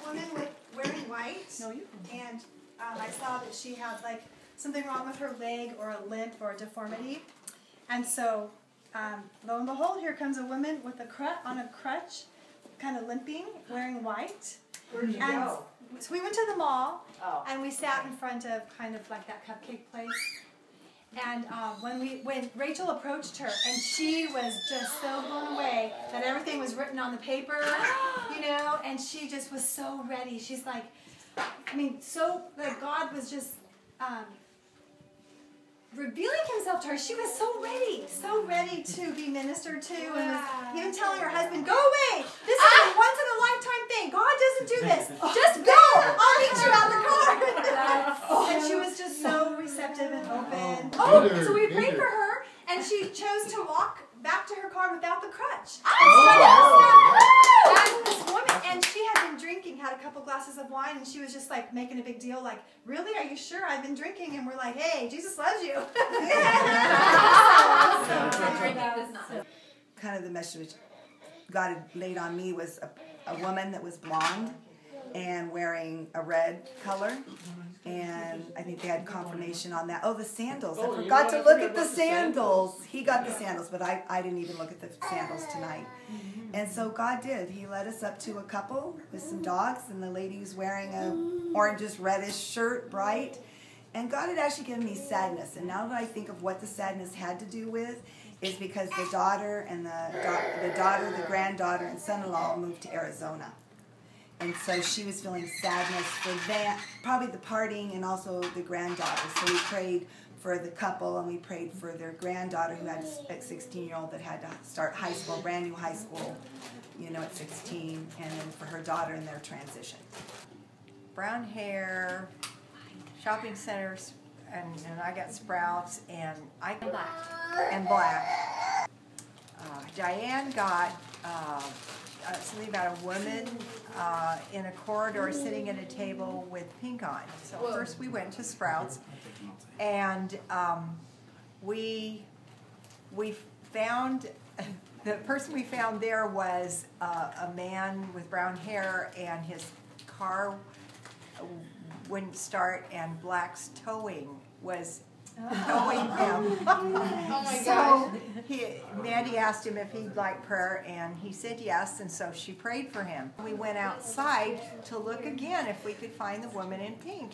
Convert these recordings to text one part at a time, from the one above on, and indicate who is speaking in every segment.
Speaker 1: woman wearing white, and I saw that she had like something wrong with her leg or a limp or a deformity. And so, lo and behold, here comes a woman with on a crutch, kind of limping, wearing white.
Speaker 2: Where did you go?
Speaker 1: So we went to the mall, and we sat in front of kind of like that cupcake place. And when Rachel approached her, and she was just so blown away that everything was written on the paper, you know, and she just was so ready. She's like, I mean, so like God was just revealing himself to her. She was so ready to be ministered to, and was even telling her husband, "Go away. This is a once in a lifetime thing. God doesn't do this. Just go. I'll meet you out the car." And she was just so receptive and open. So we prayed for her, and she chose to walk back to her car without the crutch. And this woman, and she had been drinking, had a couple glasses of wine, and she was just like making a big deal, like, "Really? Are you sure? I've been drinking." And we're like, "Hey, Jesus loves you."
Speaker 3: Kind of the message God had laid on me was a woman that was blonde and wearing a red color. And I think they had confirmation on that. Oh, the sandals. I forgot to look at the sandals. He got the sandals, but I didn't even look at the sandals tonight. And so God did. He led us up to a couple with some dogs, and the lady was wearing a orangish reddish shirt, bright. And God had actually given me sadness. And now that I think of what the sadness had to do with, is because the daughter and the granddaughter and son-in-law moved to Arizona. And so she was feeling sadness for that, probably the partying and also the granddaughter. So we prayed for the couple, and we prayed for their granddaughter who had a 16-year-old that had to start high school, brand new high school, you know, at 16, and then for her daughter in their transition.
Speaker 2: Brown hair, shopping centers, and I got Sprouts, and I got black. Diane got something about a woman in a corridor sitting at a table with pink on. So first we went to Sprouts, and we found, the person we found there was a man with brown hair, and his car wouldn't start, and Black's towing was towing him.
Speaker 4: Oh my
Speaker 2: So Mandy asked him if he'd like prayer, and he said yes, and so she prayed for him. We went outside to look again if we could find the woman in pink,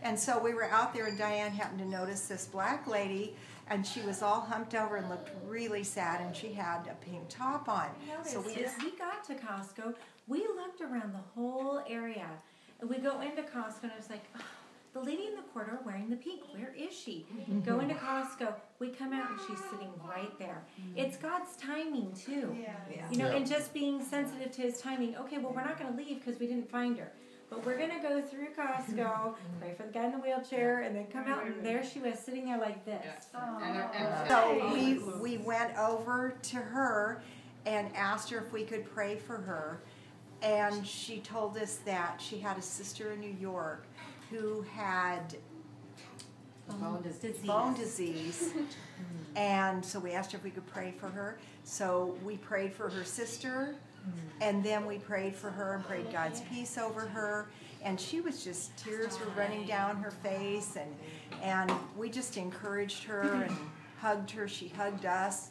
Speaker 2: and so we were out there, and Diane happened to notice this black lady, and she was all humped over and looked really sad, and she had a pink top on.
Speaker 5: So we got to Costco, we looked around the whole area, and we go into Costco, and I was like, oh, the lady in the corridor wearing the pink, where is she? Go into Costco, we come out, and she's sitting right there. It's God's timing too. You know, and just being sensitive to his timing. Okay, well, we're not going to leave because we didn't find her. But we're going to go through Costco, pray for the guy in the wheelchair, and then come out, and there she was sitting there like this.
Speaker 2: So we went over to her and asked her if we could pray for her. And she told us that she had a sister in New York who had bone disease. And so we asked her if we could pray for her. So we prayed for her sister, and then we prayed for her and prayed God's peace over her. And she was just, tears were running down her face, and we just encouraged her and hugged her. She hugged us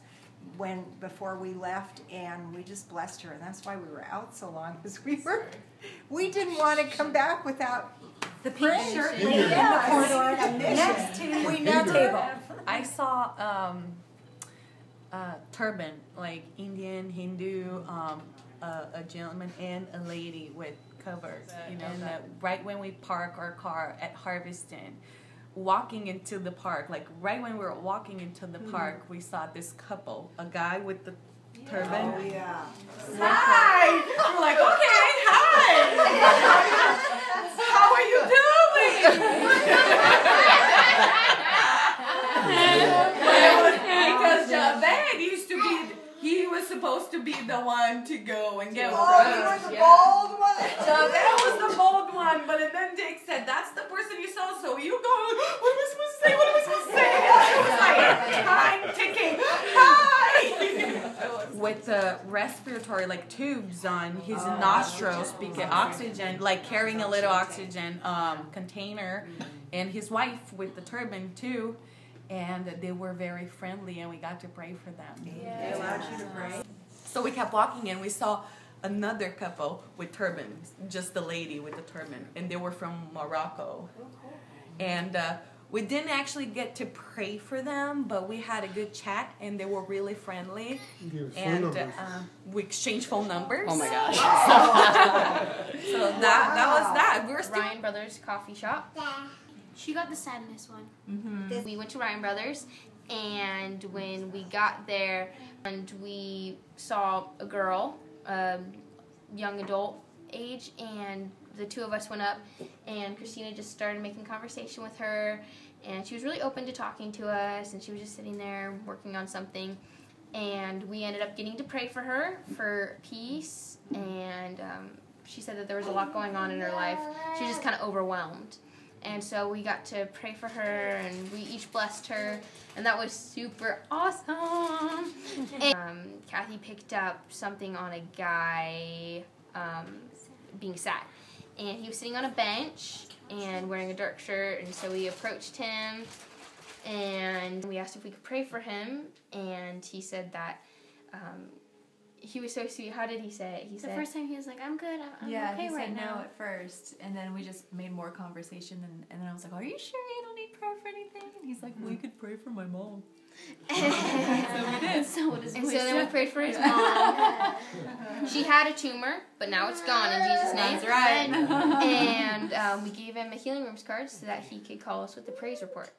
Speaker 2: before we left, and we just blessed her, and that's why we were out so long, because we didn't want to come back without
Speaker 5: the pink shirt lady in the corridor next to the table.
Speaker 6: I saw turban, like Indian, Hindu, a gentleman and a lady with covers, you know, right when we park our car at Harveston, walking into the park, like right when we were walking into the park, we saw this couple, a guy with the turban.
Speaker 3: Oh, yeah.
Speaker 6: Hi! We're like, okay, hi! How are you doing? Because Javed used to be, he was supposed to be the one to go and get
Speaker 3: Oh, you were the bold one?
Speaker 6: Javed was the bold one, but then Jake said, that's the person you saw, so you go, what am I supposed to say? What am I supposed to say? And she was like, time ticking. Hi! with the respiratory like tubes on his nostrils because oxygen, like carrying a little oxygen container, and his wife with the turban too, and they were very friendly, and we got to pray for them.
Speaker 2: They allowed you to pray.
Speaker 6: So we kept walking, and we saw another couple with turbans, just the lady with the turban, and they were from Morocco. And we didn't actually get to pray for them, but we had a good chat, and they were really friendly. And we exchanged phone numbers.
Speaker 4: Oh my gosh.
Speaker 6: So that was that. We were still
Speaker 7: Ryan Brothers Coffee Shop. She got the sadness one. We went to Ryan Brothers, and when we got there, and we saw a girl, young adult age, and the two of us went up, and Christina just started making conversation with her, and she was really open to talking to us, and she was just sitting there working on something, and we ended up getting to pray for her for peace, and she said that there was a lot going on in her life. She was just kind of overwhelmed. And so we got to pray for her, and we each blessed her, and that was super awesome. And, Kathy picked up something on a guy being sad, and he was sitting on a bench and wearing a dark shirt, and so we approached him, and we asked if we could pray for him, and he said that he was so sweet. How did he say it? He said,
Speaker 8: first time he was like, I'm good, I'm
Speaker 9: yeah,
Speaker 8: okay
Speaker 9: he
Speaker 8: right
Speaker 9: said
Speaker 8: now.
Speaker 9: no at first, and then we just made more conversation, and then I was like, are you sure you don't need prayer for anything? And he's like, we could pray for my mom. So we did.
Speaker 8: So what is
Speaker 7: and so then we prayed for his mom. She had a tumor, but now it's gone in Jesus' name.
Speaker 9: That's right.
Speaker 7: And we gave him a healing rooms card so that he could call us with the praise report.